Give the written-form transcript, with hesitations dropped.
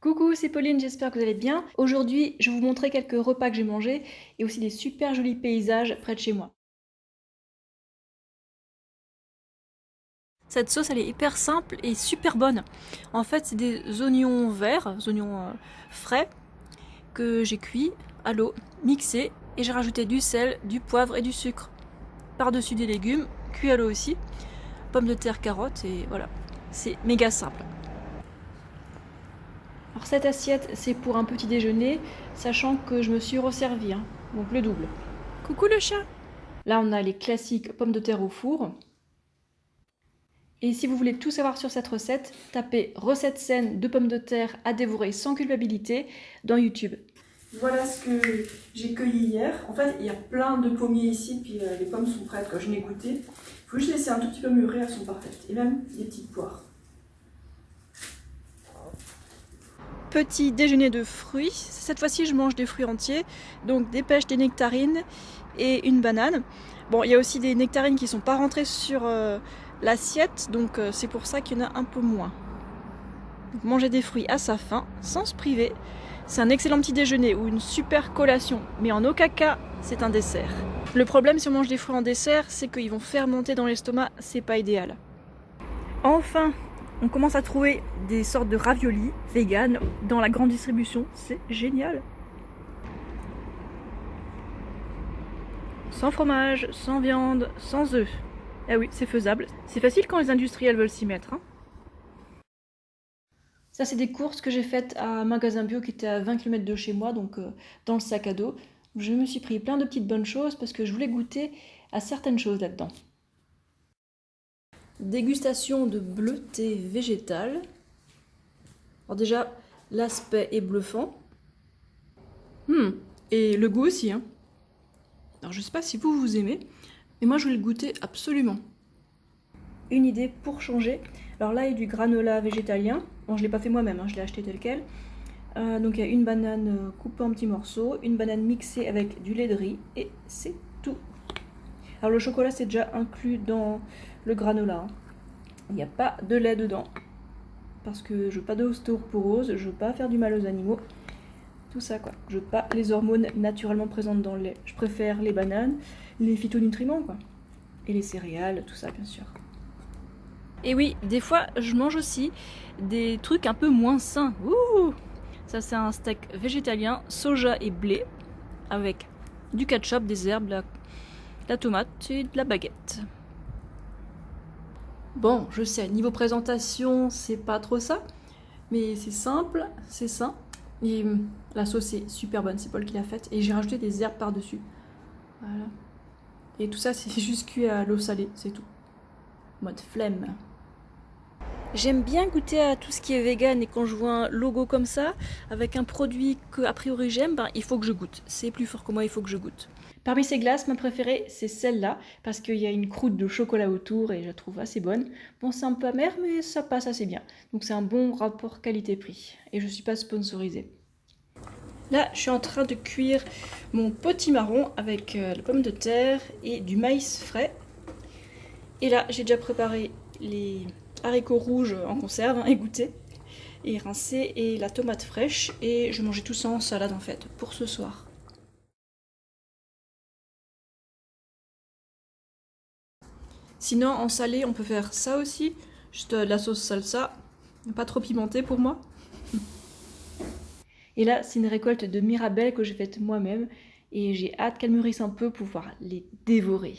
Coucou, c'est Pauline, j'espère que vous allez bien. Aujourd'hui, je vais vous montrer quelques repas que j'ai mangés et aussi des super jolis paysages près de chez moi. Cette sauce, elle est hyper simple et super bonne. En fait, c'est des oignons verts, des oignons frais, que j'ai cuits à l'eau, mixés, et j'ai rajouté du sel, du poivre et du sucre. Par-dessus des légumes, cuits à l'eau aussi, pommes de terre, carottes, et voilà. C'est méga simple. Alors cette assiette, c'est pour un petit déjeuner, sachant que je me suis resservi, donc le double. Coucou le chat! Là, on a les classiques pommes de terre au four. Et si vous voulez tout savoir sur cette recette, tapez recette saine de pommes de terre à dévorer sans culpabilité dans YouTube. Voilà ce que j'ai cueilli hier. En fait, il y a plein de pommiers ici, puis les pommes sont prêtes quand je n'ai goûté. Il faut juste laisser un tout petit peu mûrir, elles sont parfaites. Et même des petites poires. Petit déjeuner de fruits. Cette fois-ci, je mange des fruits entiers, donc des pêches, des nectarines et une banane. Bon, il y a aussi des nectarines qui ne sont pas rentrées sur l'assiette, donc c'est pour ça qu'il y en a un peu moins. Donc, manger des fruits à sa faim, sans se priver, c'est un excellent petit déjeuner ou une super collation, mais en aucun cas, c'est un dessert. Le problème si on mange des fruits en dessert, c'est qu'ils vont fermenter dans l'estomac, c'est pas idéal. Enfin, on commence à trouver des sortes de raviolis vegan dans la grande distribution, c'est génial. Sans fromage, sans viande, sans œufs. Ah oui, c'est faisable. C'est facile quand les industriels veulent s'y mettre. Ça, c'est des courses que j'ai faites à un magasin bio qui était à 20 km de chez moi, donc dans le sac à dos. Je me suis pris plein de petites bonnes choses parce que je voulais goûter à certaines choses là-dedans. Dégustation de bleuté végétale. Alors déjà, l'aspect est bluffant. Et le goût aussi. Alors je sais pas si vous aimez, mais moi je voulais le goûter absolument. Une idée pour changer. Alors là, il y a du granola végétalien. Bon, je l'ai pas fait moi-même, je l'ai acheté tel quel. Donc il y a une banane coupée en petits morceaux, une banane mixée avec du lait de riz, et c'est tout. Alors le chocolat, c'est déjà inclus dans le granola. Il n'y a pas de lait dedans, parce que je veux pas d'ostéoporose, je veux pas faire du mal aux animaux. Tout ça quoi. Je veux pas les hormones naturellement présentes dans le lait. Je préfère les bananes, les phytonutriments quoi. Et les céréales, tout ça bien sûr. Et oui, des fois je mange aussi des trucs un peu moins sains. Ouh! Ça c'est un steak végétalien, soja et blé, avec du ketchup, des herbes, la tomate et de la baguette. Bon, je sais, niveau présentation, c'est pas trop ça, mais c'est simple, c'est sain. Et la sauce est super bonne, c'est Paul qui l'a faite. Et j'ai rajouté des herbes par-dessus. Voilà. Et tout ça, c'est juste cuit à l'eau salée, c'est tout. Mode flemme. J'aime bien goûter à tout ce qui est vegan et quand je vois un logo comme ça, avec un produit que a priori j'aime, il faut que je goûte. C'est plus fort que moi, il faut que je goûte. Parmi ces glaces, ma préférée, c'est celle-là, parce qu'il y a une croûte de chocolat autour et je la trouve assez bonne. Bon, c'est un peu amer, mais ça passe assez bien. Donc c'est un bon rapport qualité-prix. Et je ne suis pas sponsorisée. Là, je suis en train de cuire mon potimarron avec la pomme de terre et du maïs frais. Et là, j'ai déjà préparé les haricots rouges en conserve, égouttés et rincés, et la tomate fraîche. Et je mangeais tout ça en salade en fait, pour ce soir. Sinon, en salé, on peut faire ça aussi. Juste de la sauce salsa, pas trop pimentée pour moi. Et là, c'est une récolte de mirabelles que j'ai faite moi-même. Et j'ai hâte qu'elles mûrissent un peu pour pouvoir les dévorer.